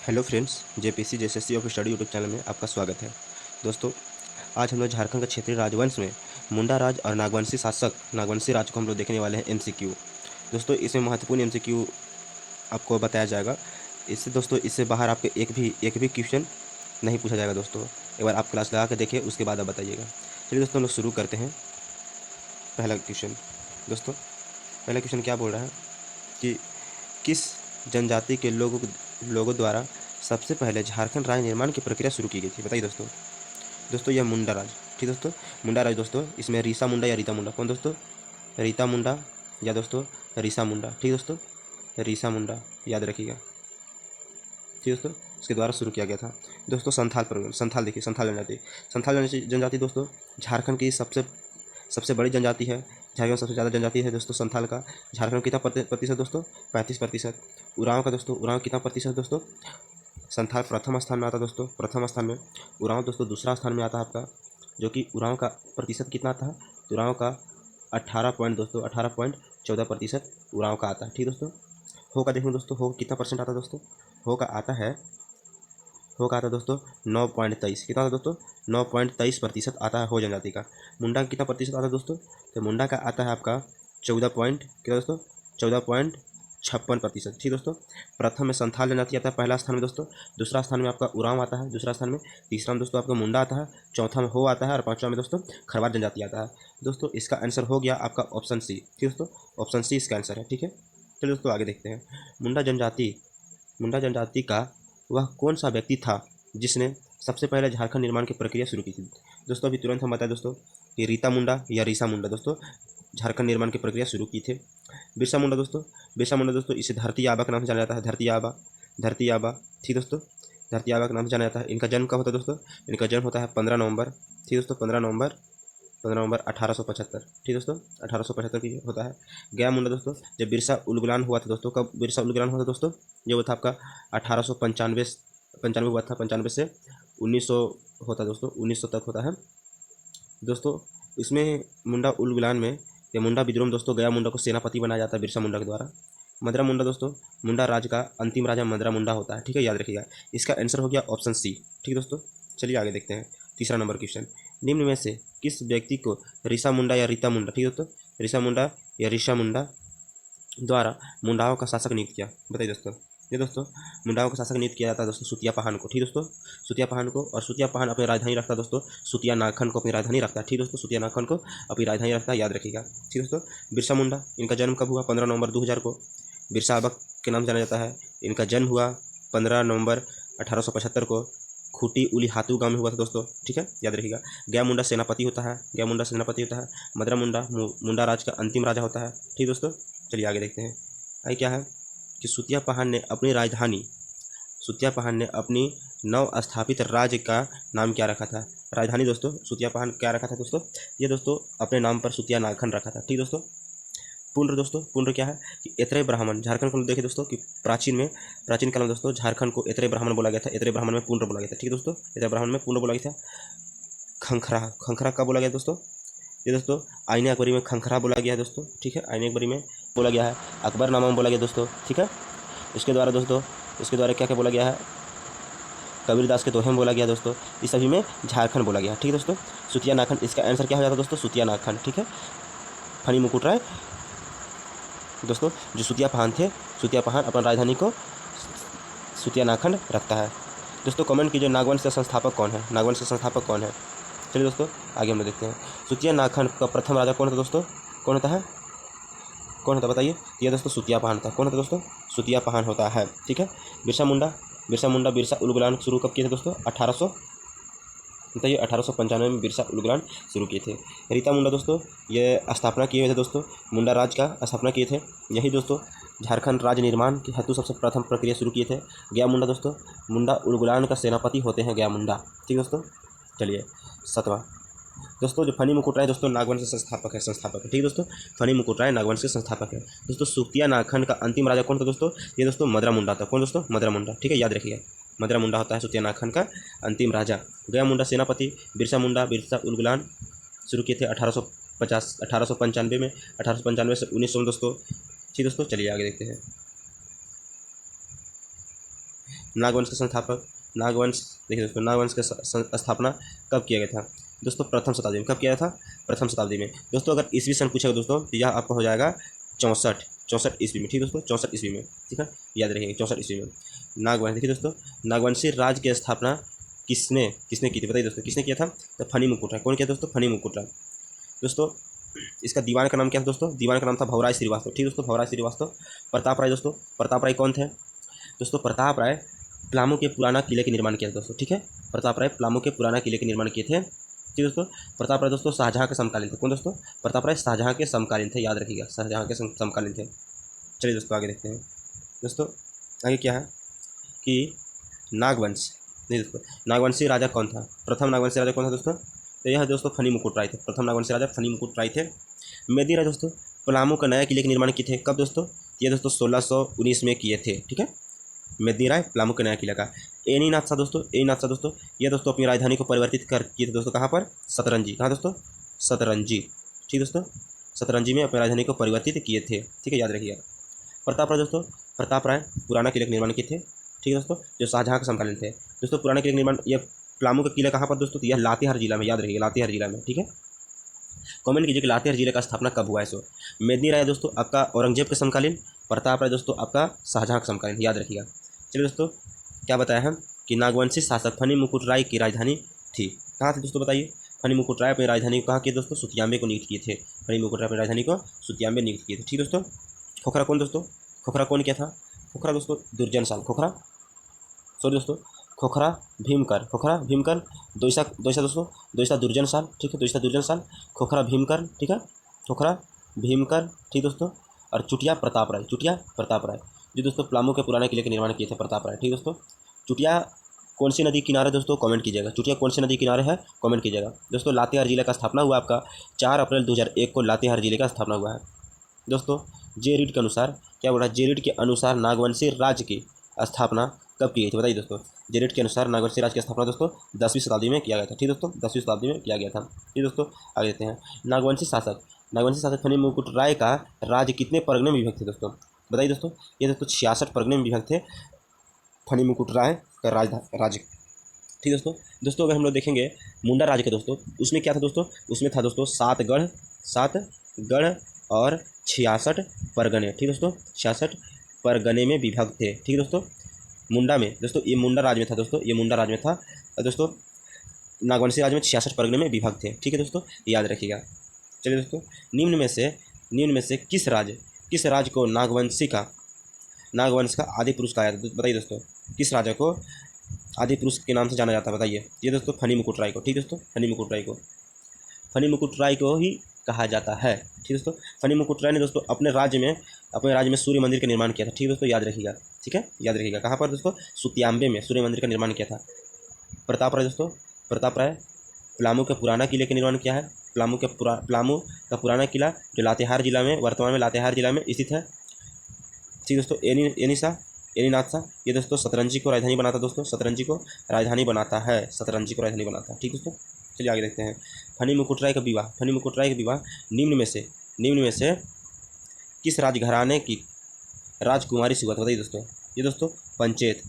Hello friends, JPC JSSC of study YouTube channel में आपका स्वागत है। दोस्तों, आज हम लोग झारखंड के क्षेत्रीय राजवंश में मुंडा राज और नागवंशी शासक नागवंशी राज को हम लोग देखने वाले हैं एमसीक्यू। दोस्तों, इसमें महत्वपूर्ण एमसीक्यू आपको बताया जाएगा। इससे दोस्तों, इससे बाहर आपके एक भी क्वेश्चन नहीं पूछा जाएगा। दोस्तों, एक बार आप क्लास लगा के देखिए, उसके बाद आप बताइएगा। चलिए दोस्तों, हम लोग शुरू करते हैं। पहला क्वेश्चन दोस्तों, पहला क्वेश्चन क्या बोल रहा है कि किस जनजाति के लोगों द्वारा सबसे पहले झारखंड राज्य निर्माण की प्रक्रिया शुरू की गई थी? बताइए दोस्तों। दोस्तों, यह मुंडा राज। ठीक दोस्तों, मुंडा राज। दोस्तों, इसमें रीसा मुंडा या रीता मुंडा, कौन दोस्तों? रीता मुंडा या दोस्तों रीसा मुंडा। ठीक दोस्तों, रीसा मुंडा याद रखिएगा। ठीक दोस्तों, इसके द्वारा शुरू किया गया था। दोस्तों, संथाल देखिए, संथाल जनजाति। जनजाति दोस्तों झारखंड की सबसे सबसे बड़ी जनजाति है। झारखंड में सबसे ज़्यादा जनजाति है दोस्तों संथाल का। झारखंड कितना प्रतिशत दोस्तों? 35%। उरांव का दोस्तों, उरांव कितना प्रतिशत दोस्तों? संथाल प्रथम स्थान में आता है दोस्तों, प्रथम स्थान में। उरांव दोस्तों दूसरा स्थान में आता है आपका, जो कि उरांव का प्रतिशत कितना आता है? तो उरांव का 18.14% उरांव का आता है। ठीक दोस्तों, हो का देखेंगे दोस्तों, हो कितना परसेंट आता है दोस्तों? हो का आता है दोस्तों 9.23। कितना आता है दोस्तों? 9.23% आता है हो जनजाति का। मुंडा का कितना प्रतिशत आता है दोस्तों? तो मुंडा का आता है आपका 14.56%। ठीक दोस्तों, प्रथम में संथाल जनजाति आता है पहला स्थान में दोस्तों। दूसरा स्थान में आपका उरांव आता है दूसरा स्थान में। तीसरा में दोस्तों आपका मुंडा आता है। चौथा में हो आता है और पांचवा में दोस्तों खरवार जनजाति आता है। दोस्तों, इसका आंसर हो गया आपका ऑप्शन सी। ठीक दोस्तों, ऑप्शन सी इसका आंसर है। ठीक है, चलिए दोस्तों आगे देखते हैं। मुंडा जनजाति का वह कौन सा व्यक्ति था जिसने सबसे पहले झारखंड निर्माण की प्रक्रिया शुरू की थी? दोस्तों, अभी तुरंत हम बताएं दोस्तों कि रीता मुंडा या रीसा मुंडा दोस्तों झारखंड निर्माण की प्रक्रिया शुरू की थे। बिरसा मुंडा दोस्तों इसे धरती आबा के नाम से जाना जाता है। धरती आबा। ठीक दोस्तों, धरती आबा के नाम से जाना जाता है। इनका जन्म कब होता है दोस्तों? इनका जन्म होता है 15 नवंबर। ठीक दोस्तों, 15 नवंबर 1875। ठीक दोस्तों, 1875 की होता है। गया मुंडा दोस्तों, जब बिरसा उलगुलान हुआ था दोस्तों, कब बिरसा उलगुलान हुआ था दोस्तों? ये हुआ था आपका 1895 हुआ था। 95 से 1900 होता है दोस्तों, 1900 तक होता है दोस्तों। इसमें मुंडा उलगुलान में या मुंडा विद्रोह में दोस्तों गया मुंडा को सेनापति बनाया जाता है बिरसा मुंडा के द्वारा। मदरा मुंडा दोस्तों, मुंडा राज का अंतिम राजा मदरा मुंडा होता है। ठीक है, याद रखिएगा। इसका आंसर हो गया ऑप्शन सी। ठीक दोस्तों, चलिए आगे देखते हैं। तीसरा नंबर क्वेश्चन, निम्न में से किस व्यक्ति को रीसा मुंडा या रीता मुंडा, ठीक दोस्तों, रीसा मुंडा या रीसा मुंडा द्वारा मुंडाओं का शासक नियुक्त किया? बताइए दोस्तों। ये दोस्तों मुंडाओं का शासक नियुक्त किया जाता है दोस्तों सुतिया पहान को। ठीक दोस्तों, सुतिया पहान को। और सुतिया पहान अपनी राजधानी रखता है दोस्तों सुतिया नागखंड को अपनी राजधानी रखता है। ठीक दोस्तों, सुतिया नागखंड को अपनी राजधानी रखता है, याद रखिएगा। ठीक दोस्तों, बिरसा मुंडा, इनका जन्म कब हुआ? 15 नवंबर 2000 को। बिरसा आबक के नाम जाना जाता है। इनका जन्म हुआ 15 नवंबर 1875 को। खूटी उली हाथू गांव में हुआ था दोस्तों। ठीक है, याद रखिएगा। गया मुंडा सेनापति होता है। मदरा मुंडा मुंडा राज का अंतिम राजा होता है। ठीक दोस्तों, चलिए आगे देखते हैं। आगे क्या है कि सुतिया पहाड़ ने अपनी नव स्थापित राज्य का नाम क्या रखा था? राजधानी दोस्तों सुतिया पहाड़ क्या रखा था दोस्तों? ये दोस्तों अपने नाम पर सुतिया नागखंड रखा था। ठीक दोस्तों, पुंड्र दोस्तों, पुंड्र क्या है कि एतरे ब्राह्मण। झारखंड को देखें दोस्तों कि प्राचीन काल में दोस्तों झारखंड को एतरे ब्राह्मण बोला गया था। एतरे ब्राह्मण में पुंड्र बोला गया था। ठीक दोस्तों, एतरे ब्राह्मण में पुंड्र बोला गया था। खंखरा कब बोला गया दोस्तों? ये दोस्तों आईने अकबरी में खंखरा बोला गया है दोस्तों। ठीक है, आईने अकबरी में बोला गया है। अकबरनामा में बोला गया दोस्तों। ठीक है, इसके द्वारा क्या क्या बोला गया है? कबीरदास के दोहे में बोला गया दोस्तों। इस सभी में झारखंड बोला गया। ठीक है दोस्तों, सुतिया नागखंड इसका आंसर क्या हो जाता है दोस्तों? सुतिया नागखंड। ठीक है, फनी मुकुट राय दोस्तों जो सुतिया पहान थे, सुतिया पहान अपना राजधानी को सुतिया नागखंड रखता है। दोस्तों कमेंट कीजिए नागवंश का संस्थापक कौन है? चलिए दोस्तों आगे हम लोग देखते हैं। सुतिया नागखंड का प्रथम राजा कौन था दोस्तों? कौन होता बताइए? ये दोस्तों सुतिया पहान था। कौन होता दोस्तों? सुतिया पहान होता है। ठीक है, बिरसा मुंडा बिरसा उलगुलान शुरू कब किए थे दोस्तों? 1895 में बिरसा उलगुलान शुरू किए थे। रीता मुंडा दोस्तों ये स्थापना किए हुए थे दोस्तों, मुंडा राज का स्थापना किए थे। यही दोस्तों झारखंड राज्य निर्माण के हेतु सबसे प्रथम प्रक्रिया शुरू किए थे। गया मुंडा दोस्तों, मुंडा उलगुलान का सेनापति होते हैं गया मुंडा। ठीक दोस्तों, चलिए सातवां दोस्तों, जो फनी मुकुट राय दोस्तों नागवंश के संस्थापक है। ठीक है दोस्तों, फनी मुकुट राय नागवंश के संस्थापक है। दोस्तों सुतिया नागखंड का अंतिम राजा कौन था दोस्तों? ये दोस्तों मदरा मुंडा था। कौन दोस्तों? मदरा मुंडा। ठीक है, याद रखिएगा, मदरा मुंडा होता है सुतिया नागखंड का अंतिम राजा। गया मुंडा सेनापति। बिरसा उलगुलान शुरू किए थे 1895 में। 1895 से 1900 में दोस्तों। ठीक दोस्तों, चलिए आगे देखते हैं। नागवंश के संस्थापक, नागवंश, देखिए दोस्तों, नागवंश की स्थापना कब किया गया था दोस्तों? प्रथम शताब्दी में। कब किया गया था? प्रथम शताब्दी में। दोस्तों अगर ईस्वी सन पूछेगा दोस्तों तो यह आपका हो जाएगा 64 ईस्वी में। ठीक दोस्तों, 64 ईस्वी में। ठीक है, याद रखिएगा 64 ईस्वी में नागवंश। देखिए दोस्तों, नागवंशी राज्य की स्थापना किसने किसने की थी? बताइए दोस्तों, किसने किया था? तो फनी मुकुट राय। कौन किया दोस्तों? फनी मुकुट राय। दोस्तों इसका दीवान का नाम क्या था दोस्तों? दीवान का नाम था भवराज श्रीवास्तव। ठीक दोस्तों, भवराज श्रीवास्तव। प्रताप राय दोस्तों, प्रताप राय कौन थे? दोस्तों प्रताप राय पलामू के पुराना किले के निर्माण किया था दोस्तों। ठीक है, प्रताप राय पलामू के पुराना किले के निर्माण किए थे। ठीक दोस्तों, प्रताप राय दोस्तों शाहजहाँ के समकालीन थे। कौन दोस्तों? प्रताप राय शाहजहाँ के समकालीन थे, याद रखिएगा, शाहजहाँ के समकालीन थे। चलिए दोस्तों आगे देखते हैं। दोस्तों आगे क्या है कि नागवंश, नहीं दोस्तों, नागवंशी राजा कौन था? प्रथम नागवंशी राजा कौन था दोस्तों? तो यह दोस्तों फनी मुकुट राय थे। प्रथम नागवंशी राजा फनी मुकुट राय थे। मेदी राय दोस्तों पलामू का नया किले के निर्माण किए थे। कब दोस्तों? ये दोस्तों 1619 में किए थे। ठीक है, मेदी राय पलामू का नया किला का। एनीनाथ शाह दोस्तों, एनीनाथ शाह दोस्तों ये दोस्तों अपनी राजधानी को परिवर्तित कर किए थे दोस्तों। कहाँ पर? सतरंजी। कहाँ दोस्तों? सतरंजी। ठीक दोस्तों, सतरंजी में अपनी राजधानी को परिवर्तित किए थे। ठीक है, याद रखिएगा। प्रताप राय दोस्तों, प्रताप राय पुराना किले का निर्माण किए थे। ठीक है दोस्तों, जो शाहजहाँ के समकालीन थे। दोस्तों पुराने किले का निर्माण, यह पलामू का किला कहाँ पर दोस्तों? तो यह लातेहार जिला में, याद रखिएगा, लातेहार जिला में। ठीक है, कमेंट कीजिए कि लातेहार जिले का स्थापना कब हुआ है। सो मेदिनी राय दोस्तों आपका औरंगजेब के समकालीन, प्रताप राय दोस्तों आपका शाहजहाँ के समकालीन, याद रखिएगा। चलिए दोस्तों, क्या बताया हम कि नागवंशी शासक फनी मुकुट राय की राजधानी थी। कहाँ थी दोस्तों बताइए? फनी मुकुट राय अपनी राजधानी को कहाँ की दोस्तों? सुतियाम्बे को नियुक्त किए थे। फनी मुकुट राय अपनी राजधानी को सुतियाम्बे नियुक्त किए थे। ठीक दोस्तों, खोखरा कौन दोस्तों? खोखरा कौन किया था? खोखरा दोस्तों दुर्जन साल। खोखरा, सॉरी दोस्तों, खोखरा भीमकर, खोखरा भीमकर, दोईसा दोईसा दोस्तों, दोईसा दुर्जन साल। ठीक है, दोईसा दुर्जन साल, खोखरा भीमकर। ठीक है, खोखरा भीमकर। ठीक दोस्तों, और चुटिया प्रताप राय, चुटिया प्रताप राय जो दोस्तों पलामू के पुराने किले के निर्माण किए थे प्रताप राय। ठीक दोस्तों, चुटिया कौन सी नदी किनारे दोस्तों? कमेंट कीजिएगा, चुटिया कौन सी नदी किनारे है? कमेंट कीजिएगा। दोस्तों लातेहार जिले का स्थापना हुआ आपका 4 अप्रैल 2001 को लातेहार जिले का स्थापना हुआ है। दोस्तों जे रीड के अनुसार क्या बोला? जे रीड के अनुसार नागवंशी राज्य की स्थापना कब की गई थी? बताइए दोस्तों, जे रीड के अनुसार नागवंशी राज्य की स्थापना दोस्तों 10वीं शताब्दी में किया गया था। ठीक दोस्तों, 10वीं शताब्दी में किया गया था। ठीक दोस्तों, आगे देखते हैं। नागवंशी शासक फनी मुकुट राय का राज्य कितने परगने में विभक्त थे दोस्तों? बताइए दोस्तों, ये दोस्तों 66 परगने में विभक्त थे फनी मुकुट राय का राज्य। ठीक दोस्तों, दोस्तों अगर हम लोग देखेंगे मुंडा राज्य के दोस्तों, उसमें क्या था दोस्तों? उसमें था दोस्तों 7 गढ़ और 66 परगने। ठीक दोस्तों, 66 परगने में विभक्त थे। ठीक दोस्तों, मुंडा में दोस्तों, ये मुंडा राज्य में था दोस्तों, ये मुंडा राज्य में था। और दोस्तों नागवंशी राज्य में 66 परगने में विभक्त थे। ठीक है दोस्तों, याद रखिएगा। चलिए दोस्तों, निम्न में से किस राज्य को नागवंश का आदि पुरुष कहा जाता है? बताइए दोस्तों, किस राजा को आदि पुरुष के नाम से जाना जाता है? बताइए। ये दोस्तों फनी मुकुट राय को। ठीक दोस्तों, फनी मुकुट राय को ही कहा जाता है। ठीक दोस्तों, फनी मुकुट राय ने दोस्तों अपने राज्य में सूर्य मंदिर का निर्माण किया था। ठीक दोस्तों, याद रखिएगा। ठीक है, याद रखिएगा। कहाँ पर दोस्तों? सुतियाम्बे में सूर्य मंदिर का निर्माण किया था। प्रताप राय दोस्तों, प्रताप राय पलामू के पुराना किले का निर्माण किया है। पलामू का पुराना किला जो लातेहार जिला में, वर्तमान में लातेहार जिला में स्थित है। ठीक दोस्तों, एनीनाथ शाह ये दोस्तों सतरंजी को राजधानी बनाता है। दोस्तों सतरंजी को राजधानी बनाता है, सतरंजी को राजधानी बनाता है। ठीक दोस्तों, चलिए आगे देखते हैं। फनी मुकुट राय का विवाह निम्न में से किस राजघराने की राजकुमारी से हुआ था? बताइए दोस्तों। ये दोस्तों पंचेत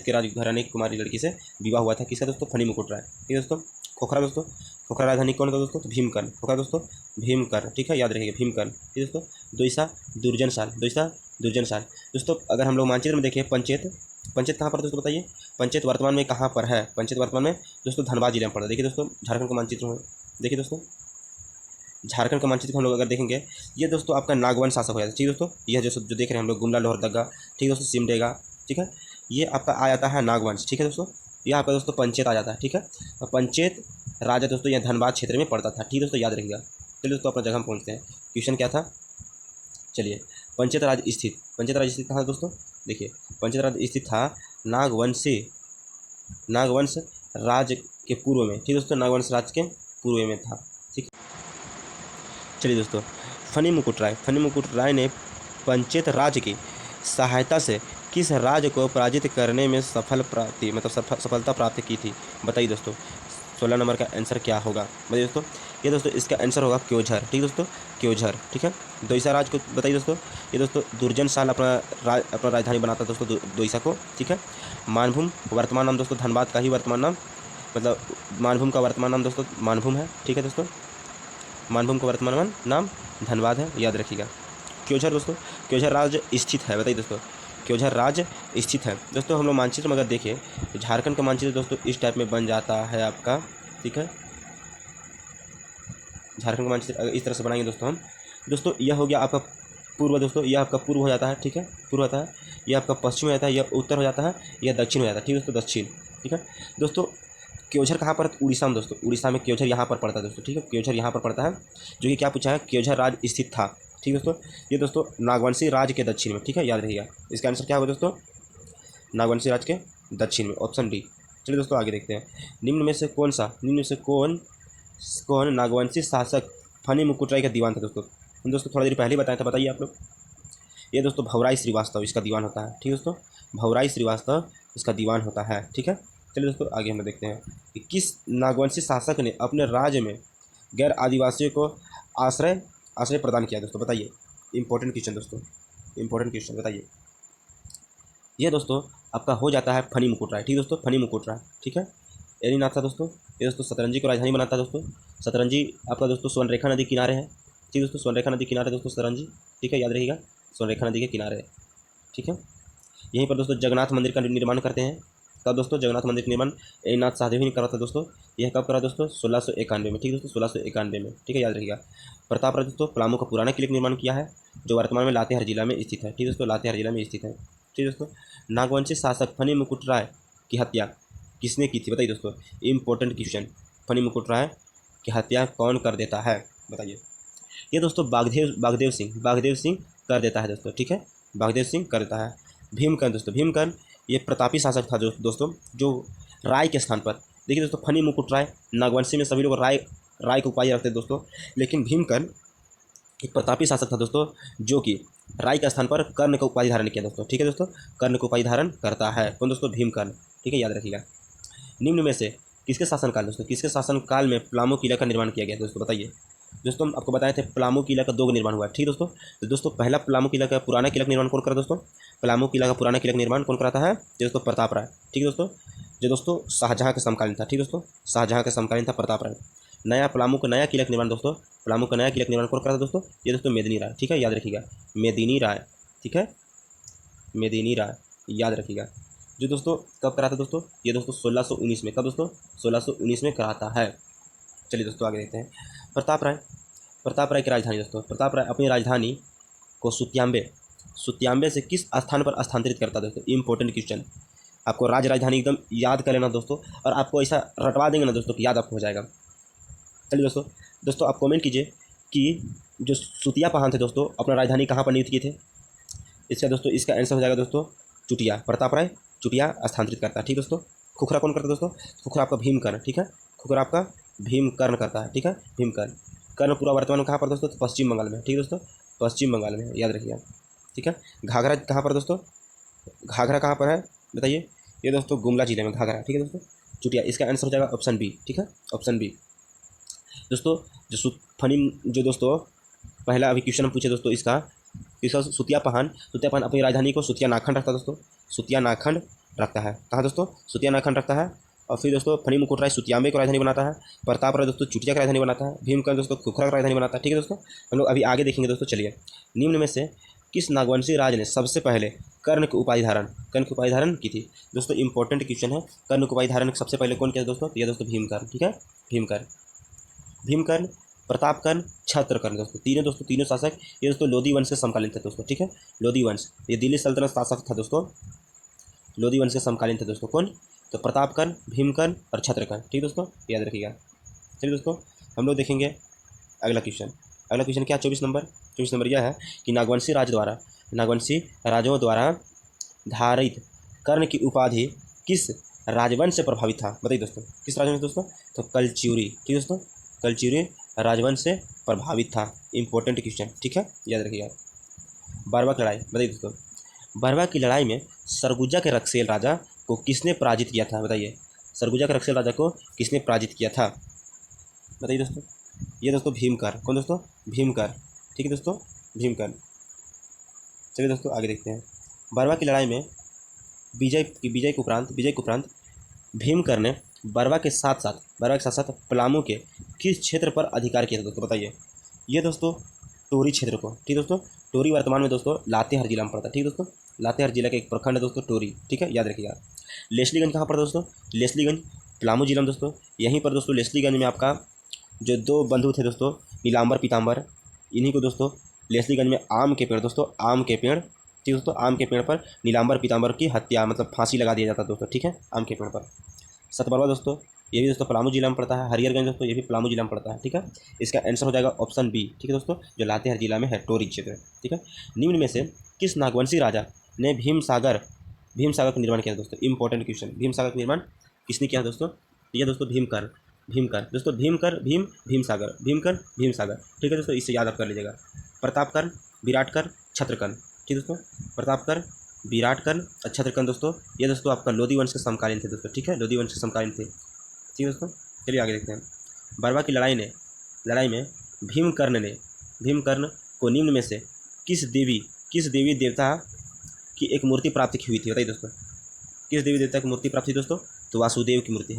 के राजघराने की कुमारी लड़की से विवाह हुआ था। किसका दोस्तों? फनी मुकुट राय। ठीक है दोस्तों, खोखरा राजधानी कौन था दोस्तों? तो भीमकर। खोखरा दोस्तों भीमकर। ठीक है, याद रखिएगा, भीमकर। ठीक दोस्तों, दोईसा दुर्जन साल। दोस्तों अगर हम लोग मानचित्र में देखें पंचेत कहाँ पर दोस्तों? बताइए। पंचेत वर्तमान में कहाँ पर है? पंचेत वर्तमान में दोस्तों धनबाद जिले में पड़ता है। देखिए दोस्तों झारखंड का मानचित्र में, देखिए दोस्तों झारखंड का मानचित्र हम लोग अगर देखेंगे, ये दोस्तों आपका नागवंश शासक हो जाता है। ठीक दोस्तों, यह जो देख रहे हैं हम लोग गुमला लोहरदगा, ठीक दोस्तों सिमडेगा, ठीक है, ये आपका आ जाता है नागवंश। ठीक है दोस्तों, यह आपका दोस्तों पंचेत आ जाता है। ठीक है, और पंचेत राजा दोस्तों यह धनबाद क्षेत्र में पड़ता था। ठीक दोस्तों, याद रखिएगा। चलिए दोस्तों अपना जगह हम पहुँचते हैं। क्वेश्चन क्या था? चलिए, पंचेत राज स्थित कहाँ दोस्तों? देखिए, पंचेत राज स्थित था नागवंश राज के पूर्व में। ठीक दोस्तों, नागवंश राज के पूर्व में था। ठीक, चलिए दोस्तों, फनी मुकुट राय ने पंचेत राज की सहायता से किस राज्य को पराजित करने में सफलता प्राप्त की थी? बताइए दोस्तों, 16 नंबर का आंसर क्या होगा? बताइए दोस्तों। ये दोस्तों इसका आंसर होगा क्योझर। ठीक दोस्तों, क्योझर। ठीक है, दोईसा राज को बताइए दोस्तों। ये दोस्तों दुर्जन साल अपना राजधानी बनाता दोस्तों दोईसा को। ठीक है, मानभूम वर्तमान नाम दोस्तों धनबाद का ही वर्तमान नाम, मतलब मानभूम का वर्तमान नाम दोस्तों मानभूम है, ठीक है दोस्तों। मानभूम का वर्तमान नाम धनबाद है, याद रखिएगा। क्योंझर दोस्तों, क्योंझर राज्य स्थित है, बताइए दोस्तों, क्योंझर राज्य स्थित है। दोस्तों हम लोग मानचित्र में अगर देखें तो झारखंड का मानचित्र दोस्तों इस टाइप में बन जाता है आपका, ठीक है। झारखंड का मानचित्र अगर इस तरह से बनाएंगे दोस्तों हम, दोस्तों यह हो गया आपका पूर्व, दोस्तों यह आपका पूर्व हो जाता है, ठीक है, पूर्व होता है। यह आपका पश्चिम हो जाता है, यह उत्तर हो जाता है, यह दक्षिण हो जाता है, ठीक है दोस्तों, दक्षिण, ठीक है दोस्तों। क्योंझर कहाँ पर? उड़ीसा में दोस्तों, उड़ीसा में क्योंझर यहाँ पर पड़ता है दोस्तों, ठीक है, क्योंझर यहाँ पर पड़ता है। जो कि क्या पूछा है, क्योंझर राज्य स्थित था, ठीक है दोस्तों। ये दोस्तों नागवंशी राज्य के दक्षिण में, ठीक है, याद रखिएगा। इसका आंसर क्या होगा दोस्तों, नागवंशी राज्य के दक्षिण में, ऑप्शन डी। चलिए दोस्तों आगे देखते हैं। निम्न में से कौन सा, निम्न में से कौन कौन नागवंशी शासक फनी मुकुटराय का दीवान था दोस्तों? हम दोस्तों थोड़ा देर पहले ही बताया था, बताइए आप लोग। ये दोस्तों भवराई श्रीवास्तव इसका दीवान होता है, ठीक है दोस्तों, भवराई श्रीवास्तव इसका दीवान होता है, ठीक है। चलिए दोस्तों आगे हम देखते हैं कि किस नागवंशी शासक ने अपने राज्य में गैर आदिवासियों को आश्रय आश्रय प्रदान किया दोस्तों, बताइए। इंपॉर्टेंट क्वेश्चन दोस्तों, इंपॉर्टेंट क्वेश्चन, बताइए। ये दोस्तों आपका हो जाता है फनी मुकुट राय, ठीक है दोस्तों, फनी मुकुट राय, ठीक है। एनीनाथ था दोस्तों, ये दोस्तों सतरंजी को राजधानी बनाता है दोस्तों। सतरंजी आपका दोस्तों स्वर्णरेखा नदी किनारे है, ठीक है दोस्तों, स्वर्णरेखा नदी किनारे दोस्तों सतरंजी, ठीक है, याद रहिएगा, स्वर्णरेखा नदी के किनारे है, ठीक है। यहीं पर दोस्तों जगन्नाथ मंदिर का निर्माण करते हैं। कब दोस्तों? जगन्नाथ मंदिर का निर्माण एनीनाथ सहदेव ने करा था दोस्तों। यह कब करा दोस्तों? 1691 में, ठीक है दोस्तों, 1691 में, ठीक है, याद रखिएगा। प्रतापराय दोस्तों पलामू का पुराना किले का निर्माण किया है, जो वर्तमान में लातेहार जिला में स्थित है, ठीक है दोस्तों, लातेहार जिला में स्थित है, ठीक है दोस्तों। नागवंशी शासक फनी मुकुट राय की हत्या किसने की थी, बताइए दोस्तों। इंपॉर्टेंट क्वेश्चन, फनी मुकुट राय की हत्या कौन कर देता है, बताइए। ये दोस्तों बागदेव सिंह कर देता है दोस्तों, ठीक है, बागदेव सिंह कर देता है। भीमकर्ण दोस्तों, भीमकर्ण ये प्रतापी शासक था दोस्तों, जो राय के स्थान पर, देखिए दोस्तों, फनी मुकुट राय नागवंशी में सभी लोग राय राय को उपाधि रखते हैं दोस्तों, लेकिन भीमकर्ण एक प्रतापी शासक था दोस्तों, जो कि राय के स्थान पर कर्ण का उपाधि धारण किया दोस्तों, ठीक है दोस्तों, कर्ण को उपाधि धारण करता है कौन दोस्तों? भीमकर्ण, ठीक है, याद रखिएगा। निम्न में से किसके शासनकाल दोस्तों, किसके शासनकाल में पलामू किला का निर्माण किया गया दोस्तों, बताइए। दोस्तों हम आपको बताए थे पलामू किला का 2 निर्माण हुआ, ठीक दोस्तों। तो दोस्तों पहला पलामू किला का पुराना किला का निर्माण कौन करा दोस्तों? पलामू किला का पुराना किला का निर्माण कौन कराता है? दोस्तों प्रताप राय, ठीक है दोस्तों, जो दोस्तों शाहजहाँ के समकालीन था, ठीक दोस्तों, शाहजहाँ के समकालीन था प्रताप राय। नया पलामू का नया किला का निर्माण दोस्तों, पलामू का नया किला का निर्माण कौन करा था दोस्तों? ये दोस्तों मेदिनी राय, ठीक है, याद रखिएगा, मेदिनी राय, ठीक है, मेदिनी राय, याद रखिएगा। जो दोस्तों कब कराता दोस्तों? ये दोस्तों 1619 में, कब दोस्तों? 1619 में कराता है। चलिए दोस्तों आगे देखते हैं। प्रताप राय की राजधानी दोस्तों, प्रताप राय अपनी राजधानी को सुत्याम्बे से किस स्थान पर स्थानांतरित करता है दोस्तों? इंपॉर्टेंट क्वेश्चन, आपको राजधानी एकदम याद कर लेना दोस्तों, और आपको ऐसा रटवा देंगे ना दोस्तों कि याद आपको हो जाएगा। चलिए दोस्तों आप कमेंट कीजिए कि जो सुतिया पहान थे दोस्तों अपना राजधानी कहाँ पर नियुक्त किए थे। इसका आंसर हो जाएगा दोस्तों चुटिया, प्रताप राय चुटिया स्थानांतरित करता है, ठीक दोस्तों। खुखरा कौन करता है दोस्तों? खुखरा आपका भीमकर्ण, ठीक है, खुखरा आपका भीमकर्ण करता है, ठीक है, भीमकर्ण। कर्ण पूरा वर्तमान में कहाँ पर दोस्तों? पश्चिम बंगाल में, ठीक है दोस्तों, पश्चिम बंगाल में, याद रखिएगा, ठीक है। घाघरा कहाँ पर दोस्तों? घाघरा कहाँ पर है बताइए? ये दोस्तों गुमला जिले में घाघरा, ठीक है दोस्तों। चुटिया, इसका आंसर हो जाएगा ऑप्शन बी, ठीक है, ऑप्शन बी। दोस्तों फनी जो दोस्तों पहला अभी क्वेश्चन हम पूछे दोस्तों इसका सुतिया पहान अपनी राजधानी को सुतिया नाखंड रखता है दोस्तों, सुतिया नाखंड रखता है। कहाँ दोस्तों? सुतिया नाखंड रखता है। और फिर दोस्तों फनी मुकुट राय सुतियाम्बे को राजधानी बनाता है, प्रताप राय दोस्तों चुटिया की राजधानी बनाता है, भीमकर्ण दोस्तों खुखरा की राजधानी बनाता है, ठीक है दोस्तों। हम लोग अभी आगे देखेंगे दोस्तों। चलिए, निम्न में से किस नागवंशी राज ने सबसे पहले कर्ण की उपाधि धारण की थी दोस्तों? इंपॉर्टेंट क्वेश्चन है, कर्ण की उपाधि धारण सबसे पहले कौन किया दोस्तों? ये दोस्तों भीमकर्ण, ठीक है, भीमकर्ण, प्रतापकर्ण, क्षत्रकर्ण दोस्तों, तीनों शासक ये दोस्तों लोधी वंश के समकालीन थे दोस्तों, ठीक है, लोधी वंश, ये दिल्ली सल्तनत शासक था दोस्तों, लोधी वंश के समकालीन थे दोस्तों, कौन? तो प्रतापकर्ण, भीमकर्ण और क्षत्रकर्ण, ठीक दोस्तों, याद रखिएगा। चलिए दोस्तों हम लोग देखेंगे अगला क्वेश्चन क्या? 24 नंबर यह है कि नागवंशी राजों द्वारा धारित कर्ण की उपाधि किस राजवंश से प्रभावित था, बताइए दोस्तों, किस राजवंश दोस्तों? तो कलचिरी, ठीक दोस्तों, कलचिरी राजवंश से प्रभावित था। इंपॉर्टेंट क्वेश्चन, ठीक है, याद रखिएगा। बरवा की लड़ाई, बताइए दोस्तों, बरवा की लड़ाई में सरगुजा के रक्सेल राजा को किसने पराजित किया था, बताइए। सरगुजा के रक्सेल राजा को किसने पराजित किया था, बताइए दोस्तों। ये दोस्तों भीमकर्ण, कौन दोस्तों? भीमकर्ण, ठीक है दोस्तों, भीमकर्ण। चलिए दोस्तों आगे देखते हैं। बरवा की लड़ाई में विजय के उपरांत भीमकर ने बरवा के साथ साथ पलामू के किस क्षेत्र पर अधिकार किया था दोस्तों बताइए। ये दोस्तों टोरी क्षेत्र को, ठीक है दोस्तों। टोरी वर्तमान में दोस्तों लातेहार जिला में पड़ता है, ठीक है दोस्तों। लातेहार जिला का एक प्रखंड है दोस्तों टोरी, ठीक है, याद रखिएगा। लेस्लीगंज कहाँ पर दोस्तों? लेस्लीगंज पलामू जिला में दोस्तों। यहीं पर दोस्तों लेस्लीगंज में आपका जो दो बंधु थे दोस्तों, नीलांबर पीताम्बर, इन्हीं को दोस्तों लेस्लीगंज में आम के पेड़ दोस्तों, आम के पेड़, ठीक दोस्तों, आम के पेड़ पर नीलांबर पीताम्बर की हत्या मतलब फांसी लगा दिया जाता है दोस्तों, ठीक है, आम के पेड़ पर। सतबरवा दोस्तों, ये भी दोस्तों पलामू जिला में पड़ता है। हरिहरगंज दोस्तों, ये भी पलामू जिला में पड़ता है, ठीक है। इसका आंसर हो जाएगा ऑप्शन बी, ठीक है दोस्तों, जो लातेहार जिला में है, टोरी क्षेत्र, ठीक है। निम्न में से किस नागवंशी राजा ने भीमसागर का निर्माण किया दोस्तों? इंपॉर्टेंट क्वेश्चन, भीमसागर का निर्माण किसने किया दोस्तों? ये दोस्तों भीमकर दोस्तों, भीमसागर, ठीक है दोस्तों, इसे याद आप कर लीजिएगा। प्रतापकर, विराटकर, छत्रकन, ठीक है दोस्तों, प्रतापकर, विराटकर, छत्रकन दोस्तों, ये दोस्तों आपका लोधी वंश के समकालीन थे दोस्तों, ठीक है, लोधी वंश के समकालीन थे, ठीक है दोस्तों। चलिए आगे देखते हैं। बरवा की लड़ाई में भीमकर्ण को निम्न में से किस देवी देवता की एक मूर्ति प्राप्त की हुई थी बताइए दोस्तों। किस देवी देवता की मूर्ति प्राप्त थी दोस्तों? तो वासुदेव की मूर्ति।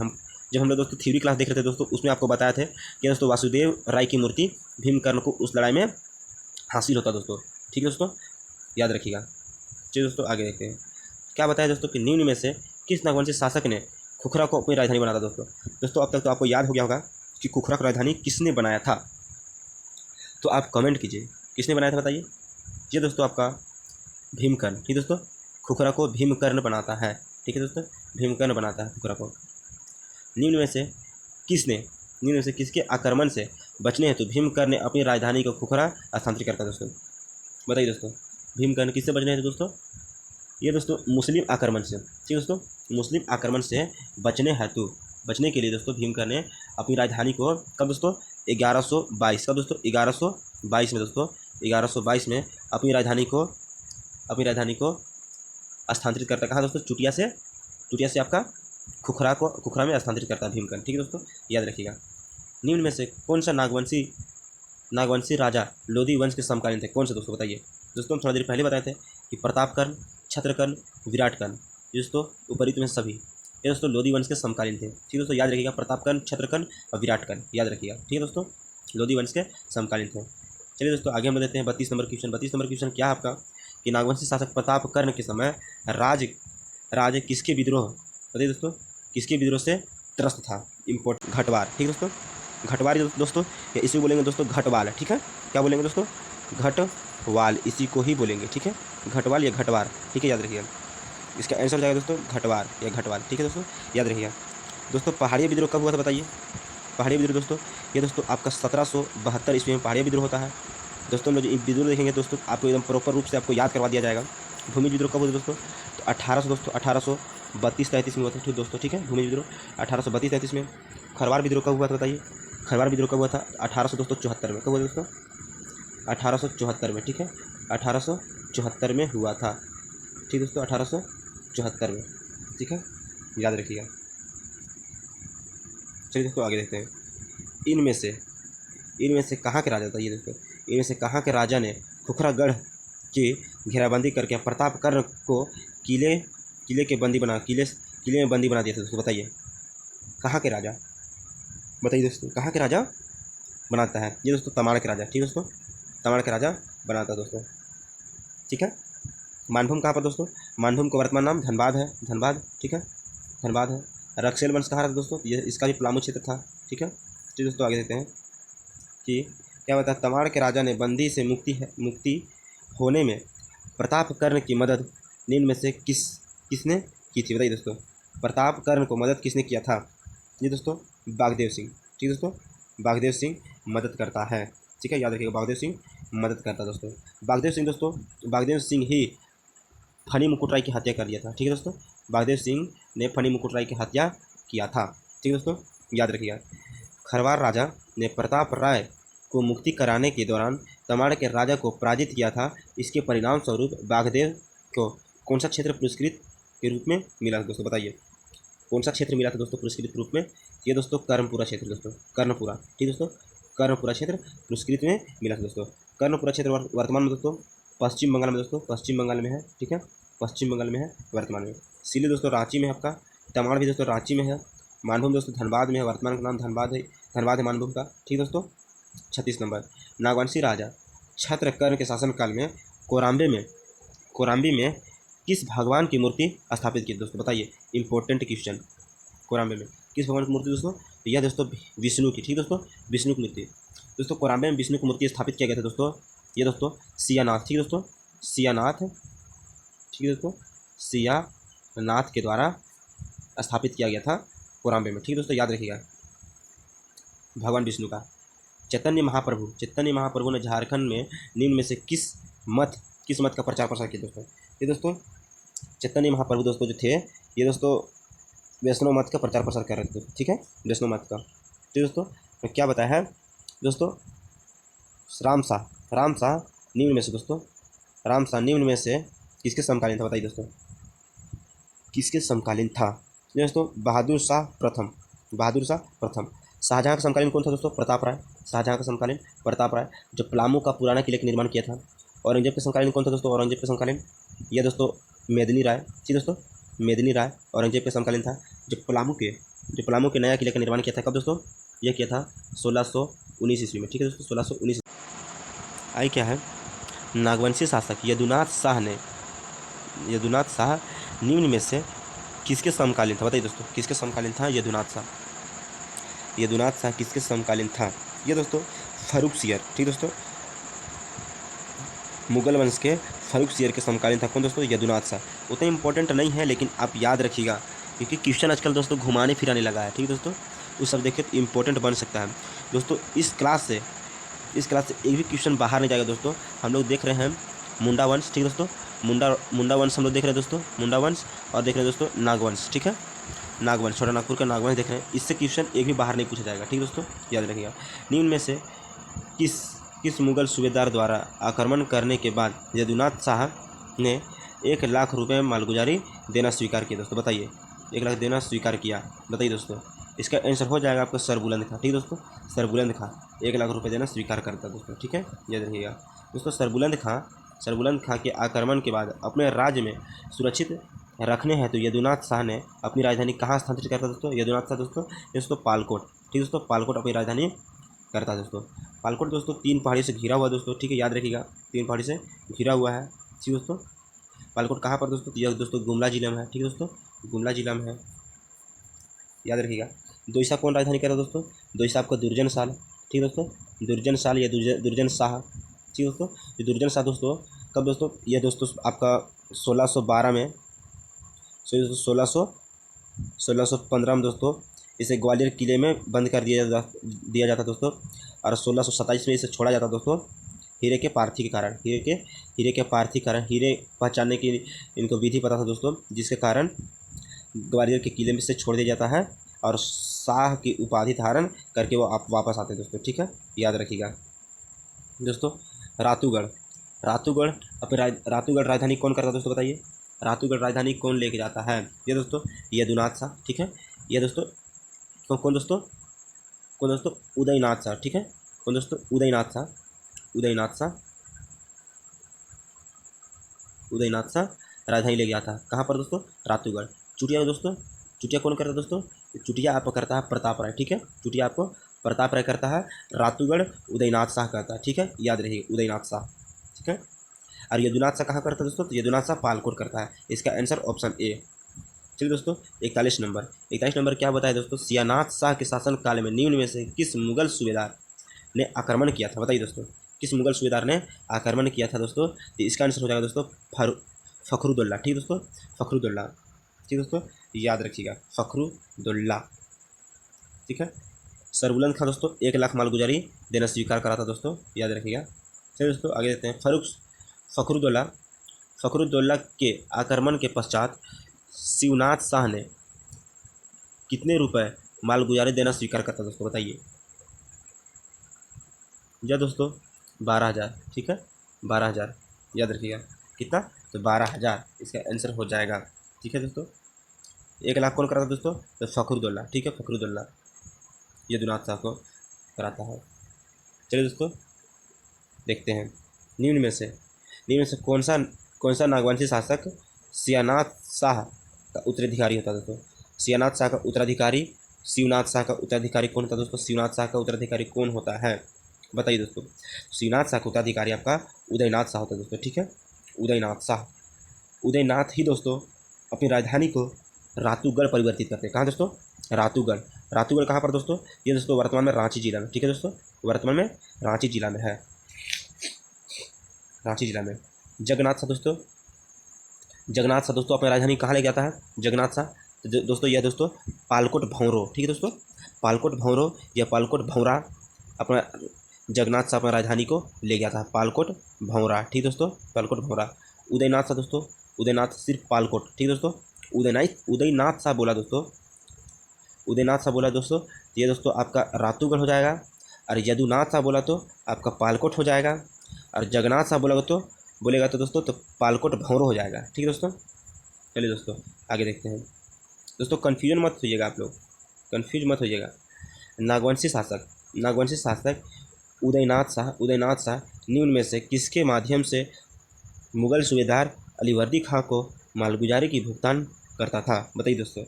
जब हम लोग दोस्तों थ्योरी क्लास देख रहे थे दोस्तों, उसमें आपको बताया थे कि दोस्तों वासुदेव राय की मूर्ति भीमकर्ण को उस लड़ाई में हासिल होता दोस्तों, ठीक है दोस्तों, याद रखिएगा। चलिए दोस्तों आगे देखते हैं। क्या बताया दोस्तों कि निम्न में से किस नागवंशी शासक ने खुखरा को अपनी राजधानी बनाया था दोस्तों? अब तक तो आपको याद हो गया होगा कि खुखरा की राजधानी किसने बनाया था, तो आप कमेंट कीजिए किसने बनाया था बताइए। ये दोस्तों आपका भीमकर्ण, ठीक दोस्तों, खुखरा को भीमकर्ण बनाता है, ठीक है दोस्तों, भीमकर्ण बनाता है खुखरा को। निम्न में से किसके आक्रमण से बचने हेतु भीमकर्ण ने अपनी राजधानी को खुखरा स्थानांतरित करता दोस्तों? बताइए दोस्तों, भीमकर्ण किससे बचने हेतु दोस्तों? ये दोस्तों मुस्लिम आक्रमण से, ठीक है दोस्तों, मुस्लिम आक्रमण से बचने के लिए दोस्तों भीमकर्ण ने अपनी राजधानी को कब दोस्तों 1122 कब दोस्तों 1122 में दोस्तों 1122 में अपनी राजधानी को स्थानांतरित करता कहाँ दोस्तों? चुटिया से आपका खुखरा में स्थानांतरित करता है भीमकर्ण, ठीक है दोस्तों, याद रखिएगा। निम्न में से कौन सा नागवंशी राजा लोधी वंश के समकालीन थे? कौन से दोस्तों बताइए। दोस्तों हम थोड़ा देर पहले बताए थे कि प्रतापकर्ण, छत्रकर्ण, विराटकर्ण, दोस्तों उपरित में सभी ये दोस्तों लोधी वंश के समकालीन थे, ठीक है दोस्तों, याद रखिएगा। प्रतापकर्ण, छत्रकर्ण और विराटकर्ण याद रखिएगा, ठीक है दोस्तों, लोधी वंश के समकालीन थे। चलिए दोस्तों आगे हम देते हैं 32 नंबर क्वेश्चन क्या है आपका कि नागवंशी शासक प्रतापकर्ण के समय राज किसके विद्रोह बताइए दोस्तों, किसके विद्रोह से त्रस्त था? इम्पोर्टेंट घटवार, ठीक है दोस्तों, घटवार दोस्तों, या इसी को बोलेंगे दोस्तों घटवाल, ठीक है, क्या बोलेंगे दोस्तों? घटवाल, इसी को ही बोलेंगे, ठीक है, घटवाल या घटवार, ठीक है, याद रखिएगा। इसका आंसर हो जाएगा दोस्तों घटवार या घटवाल, ठीक है दोस्तों, याद रखिएगा। दोस्तों पहाड़ी विद्रोह कब हुआ था बताइए। पहाड़ी विद्रोह दोस्तों ये दोस्तों आपका 1772 ईस्वी में पहाड़ी विद्रोह होता है दोस्तों। हम लोग विद्रोह देखेंगे दोस्तों आपको एकदम प्रॉपर रूप से आपको याद करवा दिया जाएगा। भूमि विद्रोह कब हुआ दोस्तों? तो 1832-33 में हुआ था, ठीक दोस्तों, ठीक है, भूमि विद्रोह 1832-33 में। खरवार विद्रोह कब हुआ था बताइए। खरवार विद्रोह कब हुआ था? 1874 में। कब हुआ दोस्तों? 1874 में, ठीक है, 1874 में हुआ था, ठीक दोस्तों, 1874 में, ठीक है, याद रखिएगा। चलिए दोस्तों आगे देखते हैं। इनमें से कहाँ के राजा था ये दोस्तों? इनमें से कहाँ के राजा ने खुखरागढ़ की घेराबंदी करके प्रतापकर्ण को किले में बंदी बना दिया था दोस्तों? बताइए कहाँ के राजा, बताइए दोस्तों, कहाँ के राजा बनाता है ये दोस्तों? तमाड़ के राजा, ठीक है दोस्तों, तमाड़ के राजा बनाता है दोस्तों, ठीक है। मानभूम कहाँ पर दोस्तों? मानभूम का वर्तमान नाम धनबाद है, ठीक है, धनबाद है। रक्सेल वंश कहाँ रहता दोस्तों? ये इसका भी पलामू क्षेत्र था, ठीक है। तो दोस्तों आगे देखते हैं कि क्या बता तमाड़ के राजा ने बंदी से मुक्ति होने में प्रतापकर्ण की मदद निम्न में से किसने की थी? बताइए दोस्तों, प्रतापकर्ण को मदद किसने किया था? ये दोस्तों बागदेव सिंह, ठीक दोस्तों, बागदेव सिंह मदद करता है, ठीक है, याद रखिएगा, बागदेव सिंह मदद करता है दोस्तों। बागदेव सिंह ही फनी मुकुट राय की हत्या कर दिया था, ठीक है दोस्तों, बागदेव सिंह ने फनी मुकुट राय की हत्या किया था, ठीक है दोस्तों, याद रखिएगा। खरवार राजा ने प्रताप राय को मुक्ति कराने के दौरान तमाड़ के राजा को पराजित किया था। इसके परिणाम स्वरूप बागदेव को कौन सा क्षेत्र पुरस्कृत के रूप में मिला था दोस्तों? बताइए कौन सा क्षेत्र मिला था दोस्तों पुरस्कृत रूप में? ये दोस्तों कर्णपुरा क्षेत्र दोस्तों, कर्णपुरा, ठीक दोस्तों, कर्णपुरा क्षेत्र पुरस्कृत में मिला था दोस्तों। कर्णपुरा क्षेत्र वर्तमान में दोस्तों पश्चिम बंगाल में दोस्तों, पश्चिम बंगाल में है, ठीक है, पश्चिम बंगाल में है वर्तमान में। सिल्ली दोस्तों रांची में है आपका। तमाड़ भी दोस्तों रांची में है। मानभूम दोस्तों धनबाद में है, वर्तमान का नाम धनबाद है। धनबाद है मानभूम का, ठीक दोस्तों। 36 नंबर, नागवंशी राजा छत्रकर्ण के शासनकाल में कोराम्बी में किस भगवान की मूर्ति स्थापित की दोस्तों, बताइए। Important question. कोराम्बे में किस भगवान की मूर्ति दोस्तों, तो यह दोस्तों विष्णु की, ठीक दोस्तों, विष्णु की मूर्ति। दोस्तों कोराम्बे में विष्णु की मूर्ति स्थापित किया गया था दोस्तों, ये दोस्तों सियानाथ, ठीक दोस्तों, सियानाथ, ठीक है दोस्तों, सियानाथ के द्वारा स्थापित किया गया था कोराम्बे में, ठीक दोस्तों, याद रखिएगा। भगवान विष्णु का। चैतन्य महाप्रभु ने झारखंड में निम्न में से किस मत का प्रचार प्रसार किया दोस्तों। ये दोस्तों चैतन्य महाप्रभु दोस्तों जो थे, ये दोस्तों वैष्णव मत का प्रचार प्रसार कर रहे थे, ठीक है, वैष्णव मत का। तो दोस्तों क्या बताया है दोस्तों, राम शाह निम्न में से दोस्तों, राम शाह निम्न में से किसके समकालीन था, बताइए दोस्तों, किसके समकालीन था। दोस्तों बहादुर शाह प्रथम। शाहजहाँ का समकालीन कौन था दोस्तों, प्रताप राय। शाहजहाँ का समकालीन प्रताप राय, जो पलामू का पुराना किले का निर्माण किया था। औरंगजेब के समकालीन कौन था दोस्तों, औरंगजेब के समकालीन यह दोस्तों मेदिनी राय, ठीक दोस्तों, मेदिनी राय औरंगजेब के समकालीन था, जो पलामू के नया किले का निर्माण किया था। कब दोस्तों, यह किया था 1619 ईस्वी में, ठीक है दोस्तों, 1619। आई क्या है, नागवंशी शासक यदुनाथ शाह निम्न में से किसके समकालीन था, बताइए दोस्तों, किसके समकालीन था यदुनाथ शाह किसके समकालीन था। ये दोस्तों फर्रुखसियर, ठीक दोस्तों, मुगल वंश के फर्रुखसियर के समकालीन था कौन दोस्तों, यदुनाथ शाह। उतना इंपॉर्टेंट नहीं है लेकिन आप याद रखिएगा, क्योंकि क्वेश्चन आजकल दोस्तों घुमाने फिराने लगा है, ठीक दोस्तों, उस सब देखिए तो इंपॉर्टेंट बन सकता है दोस्तों। इस क्लास से एक भी क्वेश्चन बाहर नहीं जाएगा दोस्तों। हम लोग देख रहे हैं मुंडा वंश, ठीक दोस्तों, मुंडा वंश हम लोग देख रहे हैं दोस्तों, मुंडा वंश, और देख रहे हैं दोस्तों नागवंश, ठीक है, नागवंश, छोटा नागपुर का नागवंश देख रहे हैं। इससे क्वेश्चन एक भी बाहर नहीं पूछा जाएगा, ठीक दोस्तों, याद रखिएगा। निम्न में से किस मुगल सूबेदार द्वारा आक्रमण करने के बाद यदुनाथ शाह ने 1 लाख रुपये मालगुजारी देना स्वीकार किया दोस्तों, बताइए। 1 लाख देना स्वीकार किया, बताइए दोस्तों। इसका आंसर हो जाएगा आपका सरबुलंद खां, ठीक दोस्तों, सरबुलंद खां 1 लाख रुपये देना स्वीकार करता दोस्तों, ठीक है, याद रखिएगा दोस्तों। सरबुलंद खां के आक्रमण के बाद अपने राज्य में सुरक्षित रखने हैं तो यदुनाथ शाह ने अपनी राजधानी कहाँ स्थानांतरित करता दोस्तों, यदुनाथ शाह दोस्तों पालकोट, ठीक दोस्तों, पालकोट अपनी राजधानी करता है दोस्तों। पालकोट दोस्तों 3 पहाड़ी से घिरा हुआ दोस्तों, ठीक है, याद रखिएगा, 3 पहाड़ी से घिरा हुआ है, ठीक दोस्तों। पालकोट कहाँ पर दोस्तों, यह दोस्तों गुमला जिला में है, ठीक दोस्तों, गुमला जिला में है, याद रखिएगा। दोईसा कौन राजधानी करता दोस्तों, दोईसा आपका दुर्जन साल, ठीक दोस्तों, दुर्जन साल या दुर्जन शाह, ठीक दोस्तों। ये दुर्जन शाह दोस्तों कब दोस्तों, यह दोस्तों आपका 1612 में, 1615 में दोस्तों इसे ग्वालियर किले में बंद कर दिया जाता दोस्तों, और 1627 में इसे छोड़ा जाता दोस्तों, हीरे के पार्थी के कारण, हीरे पहचानने की इनको विधि पता था दोस्तों, जिसके कारण ग्वालियर के किले में से छोड़ दिया जाता है और शाह की उपाधि धारण करके वो आप वापस आते हैं दोस्तों, ठीक है, याद रखिएगा दोस्तों। रातूगढ़ राजधानी कौन करता है दोस्तों, बताइए। रातूगढ़ राजधानी कौन लेके जाता है, ये दोस्तों यदुनाथ शाह, ठीक है, ये दोस्तों तो कौन दोस्तों उदयनाथ शाह, ठीक है, कौन दोस्तों उदयनाथ शाह राजधानी ले गया था, कहाँ पर दोस्तों, रातूगढ़। चुटिया कौन करता है दोस्तों, चुटिया आपको करता है प्रताप राय, ठीक है, चुटिया आपको प्रताप राय करता है, रातूगढ़ उदयनाथ शाह करता है, ठीक है, याद रहिए उदयनाथ शाह, ठीक है। और यदुनाथ शाह कहाँ करता है दोस्तों, तो यदुनाथ शाह पालकोट करता है, इसका आंसर ऑप्शन ए। चलिए दोस्तों 41 नंबर क्या बताया दोस्तों, सियानाथ शाह के शासनकाल में निम्न में से किस मुगल सूबेदार ने आक्रमण किया था, बताइए दोस्तों, किस मुगल सूबेदार ने आक्रमण किया था दोस्तों। तो इसका आंसर हो जाएगा दोस्तों फखरुद्दौला, ठीक दोस्तों, फखरुद्दौला, ठीक दोस्तों, याद रखिएगा फखरुद्दौला, ठीक है। सरबुलंद खां दोस्तों 1 लाख मालगुजारी देना स्वीकार करा था दोस्तों, याद रखिएगा। चलिए दोस्तों आगे देखते हैं। फखरुद्दौला के आक्रमण के पश्चात शिवनाथ शाह ने कितने रुपए मालगुजारी देना स्वीकार करता दोस्तों, बताइए। या दोस्तों 12,000, ठीक है, 12,000, याद रखिएगा, कितना, तो 12,000 इसका आंसर हो जाएगा, ठीक है दोस्तों। 1 लाख कौन कराता दोस्तों, तो फखरुद्दौला, ठीक है, फखरुद्दौला यदुनाथ शाह को कराता है। चलिए दोस्तों देखते हैं निम्न में से कौन सा नागवंशी शासक सियानाथ शाह का उत्तराधिकारी होता दोस्तों। सियानाथ शाह का उत्तराधिकारी, शिवनाथ शाह का उत्तराधिकारी कौन होता दोस्तों? शिवनाथ शाह का उत्तराधिकारी कौन होता है बताइए दोस्तों? शिवनाथ शाह का उत्तराधिकारी आपका उदयनाथ शाह होता है दोस्तों, ठीक है, उदयनाथ शाह। उदयनाथ ही दोस्तों अपनी राजधानी को रातूगढ़ परिवर्तित करते हैं। कहाँ दोस्तों? रातूगढ़। रातूगढ़ कहाँ पर दोस्तों? ये दोस्तों वर्तमान में रांची जिला में, ठीक है दोस्तों, वर्तमान में रांची जिला में है, रांची जिला में। जगन्नाथ शाह दोस्तों, जगन्नाथ शाह दोस्तों अपनी राजधानी कहाँ ले जाता है? जगन्नाथ शाह तो दोस्तों यह दोस्तों पालकोट भौंरो, ठीक है दोस्तों, पालकोट भौंरो या पालकोट भौंरा अपना जगन्नाथ शाह अपनी राजधानी को ले गया था, पालकोट भौंरा, ठीक दोस्तों, पालकोट भौंरा। उदयनाथ शाह दोस्तों, उदयनाथ सिर्फ पालकोट, ठीक दोस्तों, उदयनाथ शाह बोला दोस्तों, उदयनाथ शाह बोला दोस्तों, ये दोस्तों आपका रातूगढ़ हो जाएगा। और यदुनाथ शाह बोला तो आपका पालकोट हो जाएगा। और जगन्नाथ शाह बोलेगा तो दोस्तों तो पालकोट भौंरो हो जाएगा, ठीक है दोस्तों। चलिए दोस्तों आगे देखते हैं। दोस्तों कन्फ्यूजन मत होइएगा, आप लोग कन्फ्यूज मत होइएगा। नागवंशी शासक, नागवंशी शासक उदयनाथ शाह निम्न में से किसके माध्यम से मुगल सूबेदार अलीवर्दी खां को मालगुजारी की भुगतान करता था बताइए दोस्तों?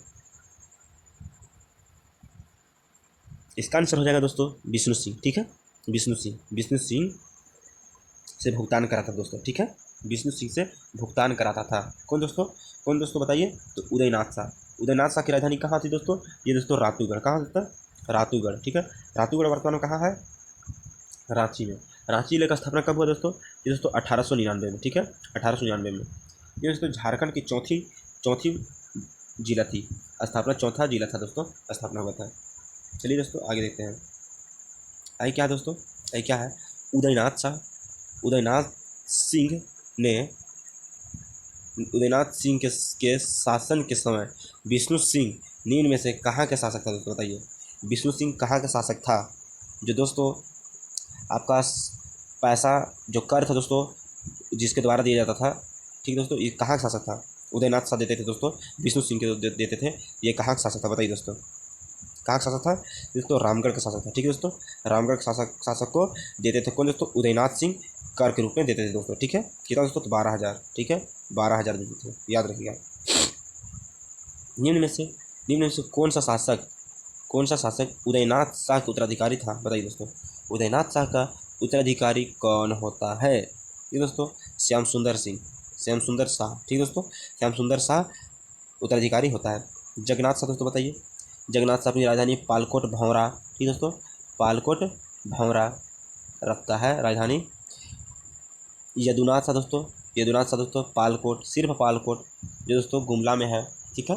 इसका आंसर हो जाएगा दोस्तों विष्णु सिंह, ठीक है, विष्णु सिंह से भुगतान करा था दोस्तों, ठीक है, विष्णु सिंह से भुगतान कराता था। कौन दोस्तों बताइए? तो उदयनाथ शाह। उदयनाथ शाह की राजधानी कहाँ थी दोस्तों? ये दोस्तों रातूगढ़। कहाँ दोस्तों? रातूगढ़, ठीक है। रातूगढ़ वर्तमान में कहाँ है? रांची में। रांची जिले का स्थापना कब हुआ दोस्तों? ये दोस्तों 1899 में, ठीक है, 1899 में। ये दोस्तों झारखंड की चौथी जिला थी, स्थापना चौथा जिला था दोस्तों, स्थापना हुआ था। चलिए दोस्तों आगे देखते हैं। आई क्या दोस्तों? आई क्या है? उदयनाथ शाह, उदयनाथ सिंह ने उदयनाथ सिंह के शासन के समय विष्णु सिंह निम्न में से कहाँ के शासक था दोस्तों बताइए? विष्णु सिंह कहाँ का शासक था? जो दोस्तों आपका पैसा जो कर था दोस्तों जिसके द्वारा दिया जाता था, ठीक है दोस्तों, ये कहाँ का शासक था? उदयनाथ शाह देते थे दोस्तों, विष्णु सिंह के देते थे। ये कहाँ का शासक था बताइए दोस्तों? कहाँ का शासक था? दोस्तों रामगढ़ का शासक था, ठीक है दोस्तों, रामगढ़ के शासक को देते थे कौन दोस्तों? उदयनाथ सिंह कर के रूप में देते थे दोस्तों, ठीक है। कितना दोस्तों? तो 12,000, ठीक है, 12,000 देते थे, याद रखिएगा। निम्न में से कौन सा शासक उदयनाथ शाह का उत्तराधिकारी था बताइए दोस्तों? उदयनाथ शाह का उत्तराधिकारी कौन होता है? ये दोस्तों श्याम सुंदर शाह, ठीक है दोस्तों, श्याम सुंदर शाह उत्तराधिकारी होता है। जगन्नाथ शाह दोस्तों बताइए? जगन्नाथ शाह अपनी राजधानी पालकोट भौंरा, ठीक दोस्तों, पालकोट भौंरा रखता है राजधानी। यदुनाथ शाह दोस्तों पालकोट, सिर्फ पालकोट, जो दोस्तों गुमला में है, ठीक है।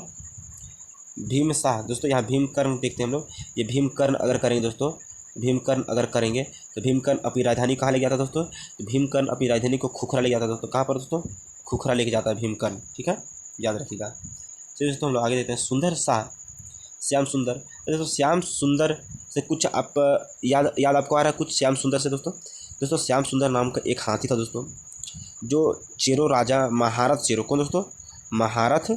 भीम शाह दोस्तों, यहाँ भीमकर्ण देखते हैं हम लोग। ये भीमकर्ण अगर करेंगे दोस्तों, भीमकर्ण अगर करेंगे तो भीमकर्ण अपनी राजधानी कहाँ ले गया था दोस्तों? तो भीमकर्ण अपनी राजधानी को खुखरा ले जाता है दोस्तों। कहाँ पर दोस्तों? खुखरा लेके जाता है भीमकर्ण, ठीक है, याद रखिएगा। चलिए दोस्तों हम लोग आगे देखते हैं। सुंदर शाह, श्याम सुंदर, दोस्तों श्याम सुंदर से कुछ आप याद आपको आ रहा है कुछ श्याम सुंदर से दोस्तों श्याम सुंदर नाम का एक हाथी था दोस्तों, जो चेरो राजा महारथ चेरो, कौन दोस्तों? महारथ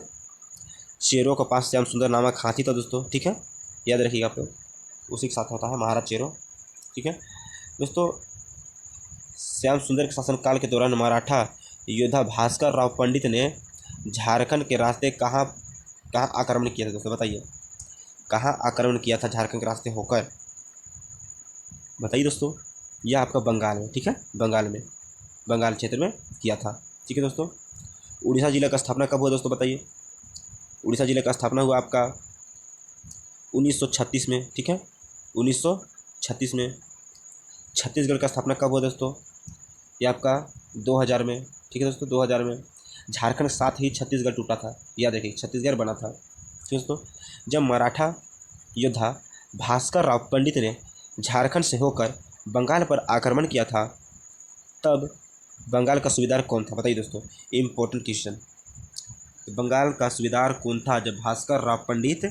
चेरो के पास श्याम सुंदर नामक हाथी था दोस्तों, ठीक है, याद रखिएगा आप लोग, उसी के साथ होता है महारथ चेरो, ठीक है दोस्तों। श्याम सुंदर के शासनकाल के दौरान मराठा योद्धा भास्कर राव पंडित ने झारखंड के रास्ते कहाँ आक्रमण किया था दोस्तों बताइए? कहाँ आक्रमण किया था झारखंड के रास्ते होकर बताइए दोस्तों? यह आपका बंगाल में, ठीक है, बंगाल क्षेत्र में किया था, ठीक है दोस्तों। उड़ीसा जिला का स्थापना कब हुआ दोस्तों बताइए? उड़ीसा जिले का स्थापना हुआ आपका 1936 में, ठीक है, 1936 में। छत्तीसगढ़ का स्थापना कब हुआ दोस्तों? ये आपका 2000 में, ठीक है दोस्तों, 2000 में। झारखंड के साथ ही छत्तीसगढ़ टूटा था, याद रखिए, छत्तीसगढ़ बना था, ठीक है दोस्तों। जब मराठा योद्धा भास्कर राव पंडित ने झारखंड से होकर बंगाल पर आक्रमण किया था, तब बंगाल का सूबेदार कौन था बताइए दोस्तों? Important question. बंगाल का सूबेदार कौन था जब भास्कर राव पंडित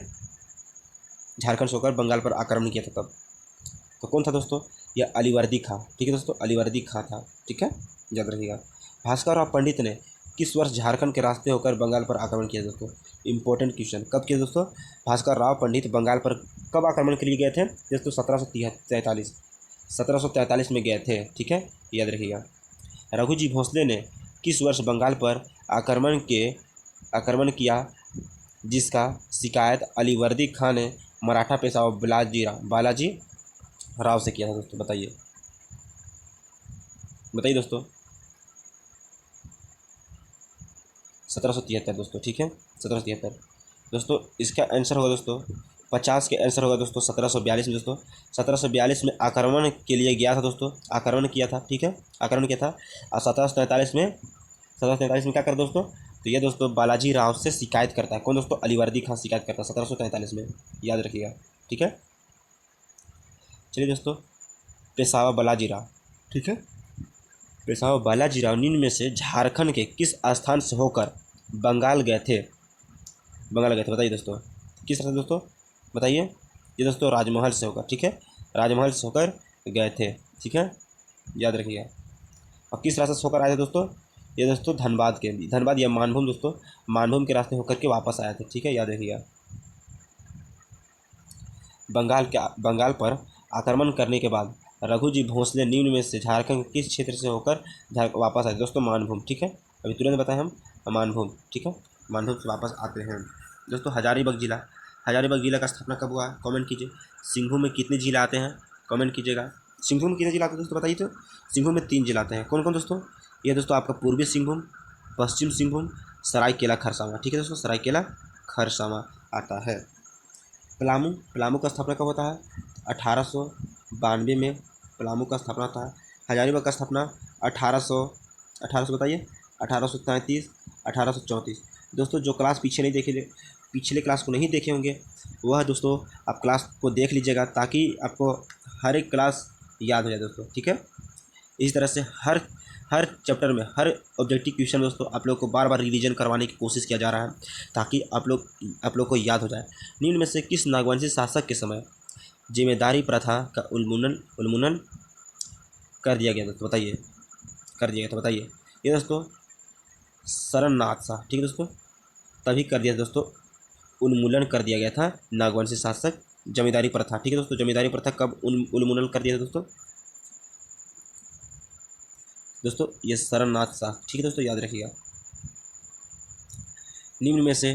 झारखंड से होकर बंगाल पर आक्रमण किया था तब? तो कौन था दोस्तों? यह अलीवर्दी खां, ठीक है दोस्तों, अलीवर्दी खां था, ठीक है, याद रखिएगा। भास्कर राव पंडित ने किस वर्ष झारखंड के रास्ते होकर बंगाल पर आक्रमण किया दोस्तों? Important question. कब किया दोस्तों? भास्कर राव पंडित बंगाल पर कब आक्रमण के लिए गए थे दोस्तों? 1743 में गए थे, ठीक है, याद रखिएगा। रघुजी भोसले ने किस वर्ष बंगाल पर आक्रमण के आक्रमण किया जिसका शिकायत अलीवर्दी खान ने मराठा पेशवा बालाजी राव से किया था दोस्तों? बताइए बताइए दोस्तों। 1773 दोस्तों, ठीक है 1773 दोस्तों। इसका आंसर होगा दोस्तों 50 के आंसर होगा दोस्तों 1742 में दोस्तों। 1742 में आक्रमण के लिए गया था दोस्तों, आक्रमण किया था, ठीक है, आक्रमण किया था। और 1743 में क्या कर दोस्तों, तो ये दोस्तों बालाजी राव से शिकायत करता है। कौन दोस्तों? अलीवर्दी खान शिकायत करता है 1743 में, याद रखिएगा, ठीक है। चलिए दोस्तों, पेशवा बालाजी राव, ठीक है, पेशवा बालाजी राव निम्न में से झारखंड के किस स्थान से होकर बंगाल गए थे? बंगाल गए थे, बताइए दोस्तों, किस रास्ते दोस्तों, बताइए। ये दोस्तों राजमहल से होकर, ठीक है, राजमहल से होकर गए थे, ठीक है, याद रखिएगा। और किस रास्ते से होकर आए थे दोस्तों? ये दोस्तों धनबाद या मानभूम दोस्तों, मानभूम के रास्ते होकर के वापस आए थे, ठीक है, याद रखिएगा। बंगाल पर आक्रमण करने के बाद रघुजी भोसले निम्न में से झारखंड के किस क्षेत्र से होकर वापस आए दोस्तों? मानभूम, ठीक है, अभी तुरंत बताएं हम, मानभूम, ठीक है, मानभूम से वापस आते हैं दोस्तों। हजारीबाग जिला का स्थापना कब हुआ? कमेंट कीजिए। सिंहभूम में कितने जिला आते हैं? कमेंट कीजिएगा। सिंहभूम में कितने जिला आते हैं दोस्तों, बताइए तो। सिंहभूम में 3 जिला आते हैं। कौन कौन दोस्तों? ये दोस्तों आपका पूर्वी सिंहभूम, पश्चिम सिंहभूम, सरायकेला खरसावां, ठीक है दोस्तों, सरायकेला खरसावां आता है। पलामू का स्थापना कब होता है? 1892 में पलामू का स्थापना होता है। हजारीबाग का स्थापना 1800 बताइए, 1833, 1834 दोस्तों। जो क्लास पिछले क्लास को नहीं देखे होंगे वह दोस्तों आप क्लास को देख लीजिएगा, ताकि आपको हर एक क्लास याद हो जाए दोस्तों, ठीक है। इस तरह से हर चैप्टर में हर ऑब्जेक्टिव क्वेश्चन दोस्तों आप लोग को बार बार रिवीजन करवाने की कोशिश किया जा रहा है, ताकि आप लोग को याद हो जाए। निम्न में से किस नागवंशी शासक के समय जिम्मेदारी प्रथा का उन्मूलन कर दिया गया दोस्तों? बताइए, कर दिया गया तो बताइए। ये दोस्तों शरणनाथ शाह, ठीक है दोस्तों, तभी कर दिया दोस्तों, उन्मूलन कर दिया गया था नागवंशी शासक जमींदारी प्रथा, ठीक है दोस्तों। जमींदारी प्रथा कब उन्मूलन कर दिया था दोस्तों? ये शरणनाथ शाह, ठीक है दोस्तों, याद रखिएगा। निम्न में से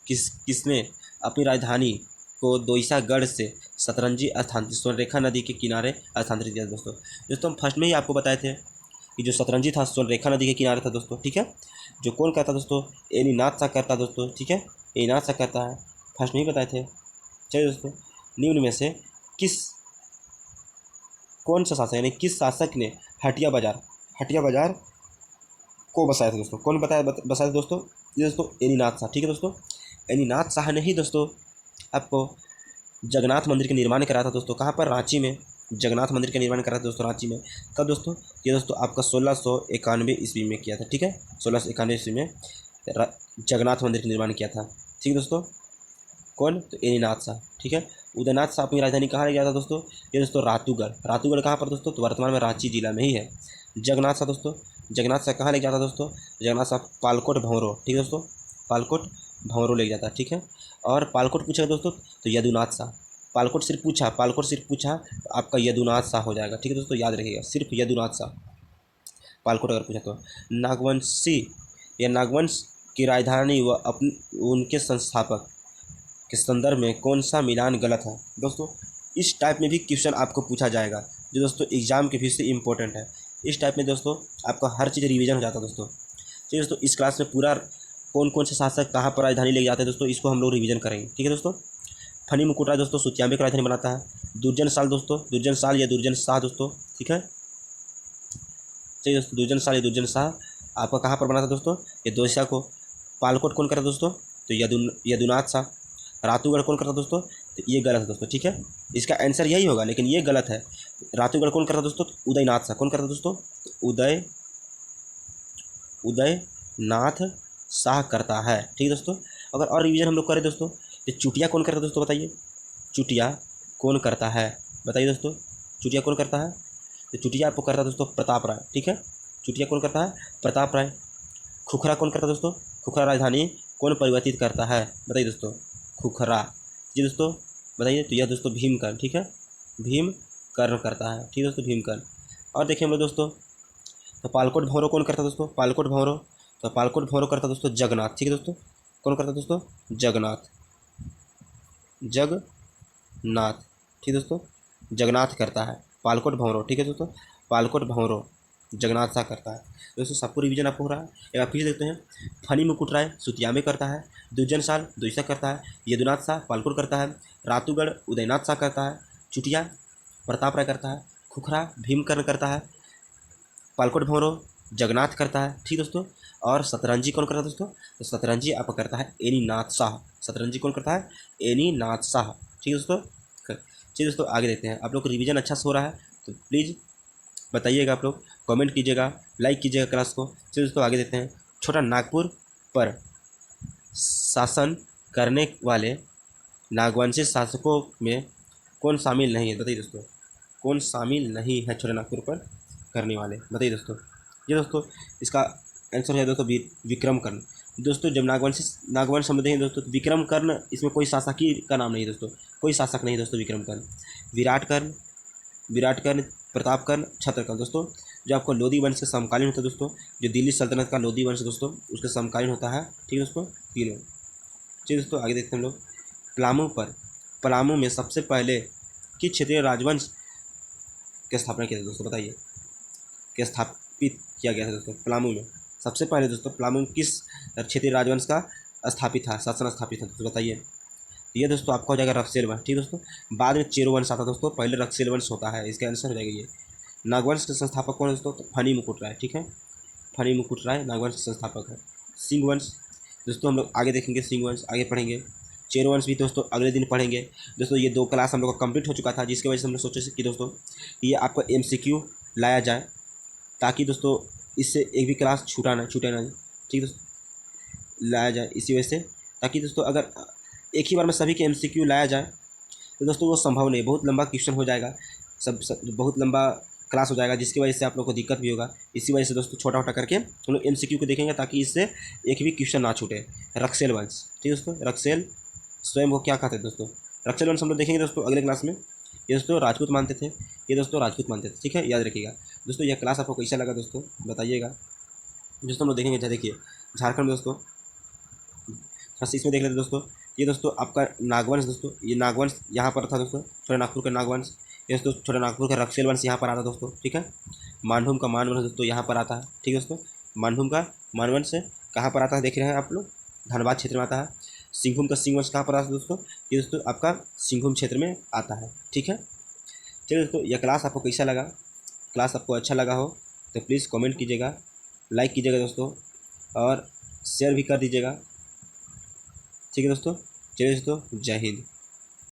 किसने अपनी राजधानी को दोईसागढ़ से सतरंजी स्वर्णरेखा नदी के किनारे स्थानांतरित किया दोस्तों? हम फर्स्ट में ही आपको बताए थे कि जो सतरंजी था स्वर्णरेखा नदी के किनारे था दोस्तों, ठीक है। जो कौन करता दोस्तों? एनीनाथ शाह करता दोस्तों, ठीक है, एनीनाथ शाह करता है, फर्स्ट में ही बताए थे। चलिए दोस्तों, निम्न में से कौन सा शासक यानी किस शासक ने हटिया बाजार को बसाया था दोस्तों? कौन बसाया था दोस्तों? ये दोस्तों एनीनाथ शाह, ठीक है दोस्तों। एनीनाथ शाह ने ही दोस्तों आपको जगन्नाथ मंदिर का निर्माण करा था दोस्तों। कहाँ पर? रांची में जगन्नाथ मंदिर का निर्माण करा था दोस्तों, रांची में। कब दोस्तों? ये दोस्तों आपका 1691 ईस्वी में किया था, ठीक है, 1691 ईस्वी में जगन्नाथ मंदिर का निर्माण किया था, ठीक है दोस्तों। कौन? तो एनीनाथ शाह, ठीक है। उदयनाथ शाह अपनी राजधानी कहाँ ले गया था दोस्तों? ये दोस्तों रातूगढ़ कहाँ पर दोस्तों? तो वर्तमान में रांची जिला में ही है। जगन्नाथ शाह कहाँ ले जाता दोस्तों? जगन्नाथ शाह पालकोट भंवरो, ठीक है दोस्तों, पालकोट भंवरो ले जाता है, ठीक है। और पालकोट पूछेगा दोस्तों तो यदुनाथ शाह, पालकोट सिर्फ पूछा तो आपका यदुनाथ शाह हो जाएगा, ठीक है दोस्तों, याद रखिएगा, सिर्फ यदुनाथ शाह। पालकोट अगर पूछा तो नागवंश की राजधानी व उनके संस्थापक के संदर्भ में कौन सा मिलान गलत है दोस्तों? इस टाइप में भी क्वेश्चन आपको पूछा जाएगा, जो दोस्तों एग्जाम के भी से इम्पोर्टेंट है। इस टाइप में दोस्तों आपका हर चीज़ रिवीजन हो जाता है दोस्तों। चलिए दोस्तों, इस क्लास में पूरा कौन से शासक कहाँ पर राजधानी ले जाते हैं दोस्तों, इसको हम लोग रिवीजन करेंगे, ठीक है दोस्तों। फनी मुकुट राय दोस्तों सुत्याम्बे की राजधानी बनाता है। दुर्जन साल या दुर्जन शाह दोस्तों, ठीक है। चलिए दोस्तों, दुर्जन शाह आपका कहाँ पर बना था दोस्तों? ये दोसा को। पालकोट कौन करता दोस्तों? तो यदुनाथ शाह। रातूगढ़ कौन करता दोस्तों? तो ये गलत है दोस्तों, ठीक है, इसका आंसर यही होगा, लेकिन ये गलत है। रातूगढ़ कौन करता दोस्तों? तो उदयनाथ शाह। कौन करता दोस्तों? तो उदयनाथ शाह करता है, ठीक है दोस्तों। अगर और रिवीजन हम लोग करें दोस्तों, तो चुटिया कौन करता दोस्तों? बताइए, चुटिया कौन करता है? बताइए दोस्तों, चुटिया कौन करता है? तो चुटिया आपको करता है दोस्तों प्रताप राय, ठीक है, चुटिया कौन करता है? प्रताप राय। खुखरा कौन करता है दोस्तों? खुखरा राजधानी कौन परिवर्तित करता है? बताइए दोस्तों, खुखरा जी दोस्तों, बताइए। तो यह दोस्तों भीमकर्ण, ठीक है, भीमकर्ण करता है, ठीक है दोस्तों, भीमकर्ण। और देखिए हम लोग दोस्तों, तो पालकोट भंवरो कौन करता है दोस्तों? पालकोट भंवरो तो पालकोट भौरों करता है दोस्तों जगन्नाथ, ठीक है दोस्तों। कौन करता है दोस्तों? जगन्नाथ, जगन्नाथ, ठीक है दोस्तों, जगन्नाथ करता है पालकोट भौरों, ठीक है दोस्तों। पालकोट भौरों जगन्नाथ शाह करता है। दोस्तों सबको रिवीजन आपको हो रहा है। एक आप पीछे देखते हैं, फनी मुकुट राय सुतिया में करता है, दुजन साल दुईसा करता है, यदुनाथ शाह पालकोट करता है, रातूगढ़ उदयनाथ शाह करता है, चुटिया प्रताप राय करता है, खुखरा भीमकर्ण करता है, पालकोट भौरों जगन्नाथ करता है, ठीक दोस्तों। और सतरंजी कौन करता है दोस्तों? तो सतरंजी आपका करता है एनी नाथ शाह। सतरंजी कौन करता है? एनी नाथ शाह, ठीक है दोस्तों। चलिए दोस्तों आगे देखते हैं। आप लोग को रिवीजन अच्छा से हो रहा है तो प्लीज़ बताइएगा, आप लोग कमेंट कीजिएगा, लाइक कीजिएगा क्लास को। चलिए दोस्तों आगे देखते हैं। छोटा नागपुर पर शासन करने वाले नागवंशी शासकों में कौन शामिल नहीं है? बताइए दोस्तों, कौन शामिल नहीं है छोटे नागपुर पर करने वाले? बताइए दोस्तों। ये दोस्तों इसका आंसर है दोस्तों विक्रम कर्ण। दोस्तों जब नागवंश हम देखें दोस्तों तो विक्रम कर्ण इसमें कोई शासक ही का नाम नहीं है दोस्तों, कोई शासक नहीं दोस्तों विक्रम कर्ण। विराट कर्ण, विराट कर्ण, प्रताप कर्ण, छत्र कर्ण दोस्तों जो आपको लोधी वंश के समकालीन होता है दोस्तों, जो दिल्ली सल्तनत का लोधी वंश दोस्तों उसके समकालीन होता है, ठीक है दोस्तों, तीनों। चलिए दोस्तों आगे देखते हैं हम लोग। पलामू पर, पलामू में सबसे पहले किस क्षेत्रीय राजवंश की स्थापना किया था दोस्तों? बताइए, के स्थापित किया गया था दोस्तों पलामू में? सबसे पहले दोस्तों पलामू में किस क्षेत्रीय राजवंश का स्थापित था, शासन स्थापित था दोस्तों? बताइए। ये दोस्तों आपका हो जाएगा रक्सेल वंश, ठीक है दोस्तों। बाद में चेरो वंश आता दोस्तों, पहले रक्सेल वंश होता है, इसका आंसर हो जाएगा ये। नागवंश के संस्थापक कौन है दोस्तों? तो फनी मुकुट राय, ठीक है, फनी मुकुट राय नागवंश के संस्थापक है। सिंह वंश दोस्तों हम लोग आगे देखेंगे, सिंह वंश आगे पढ़ेंगे। चेरो वंश भी दोस्तों अगले दिन पढ़ेंगे। दोस्तों ये 2 क्लास हम लोग का कंप्लीट हो चुका था, जिसकी वजह से हम लोग सोचे कि दोस्तों ये आपका MCQ लाया जाए, ताकि दोस्तों इससे एक भी क्लास छूटे ना, ठीक है दोस्तों, लाया जाए इसी वजह से, ताकि दोस्तों अगर एक ही बार में सभी के MCQ लाया जाए तो दोस्तों वो संभव नहीं, बहुत लंबा क्वेश्चन हो जाएगा, सब बहुत लंबा क्लास हो जाएगा, जिसकी वजह से आप लोग को दिक्कत भी होगा। इसी वजह से दोस्तों छोटा छोटा करके हम लोग MCQ को देखेंगे, ताकि इससे एक भी क्वेश्चन ना छूटे। रक्सेल वंश, ठीक है दोस्तों, रक्सेल स्वयं वो क्या कहते थे दोस्तों? रक्सेल वंश हम लोग देखेंगे दोस्तों अगले क्लास में। ये दोस्तों राजपूत मानते थे, ये दोस्तों राजपूत मानते थे, ठीक है, याद रखिएगा दोस्तों। यह क्लास आपको कैसा लगा दोस्तों बताइएगा। दोस्तों हम लोग देखेंगे, देखिए झारखंड में दोस्तों बस इसमें देख लेते दोस्तों। ये दोस्तों आपका नागवंश दोस्तों, ये नागवंश यहाँ पर था दोस्तों, छोटे नागपुर का नागवंश। ये दोस्तों छोटे नागपुर का रक्सेल वंश यहाँ पर आता दोस्तों, ठीक है। मानभूम का मानवंश दोस्तों यहाँ पर आता है, ठीक है दोस्तों। मानभूम का मानवंश कहाँ पर आता है देख रहे हैं आप लोग? धनबाद क्षेत्र में आता है। सिंहभूम का सिंह वंश कहाँ पर आता है दोस्तों? ये दोस्तों आपका सिंहभूम क्षेत्र में आता है, ठीक है। चलिए दोस्तों यह क्लास आपको कैसा लगा? क्लास आपको अच्छा लगा हो तो प्लीज़ कमेंट कीजिएगा, लाइक कीजिएगा दोस्तों, और शेयर भी कर दीजिएगा, ठीक है दोस्तों। चलिए दोस्तों, जय हिंद।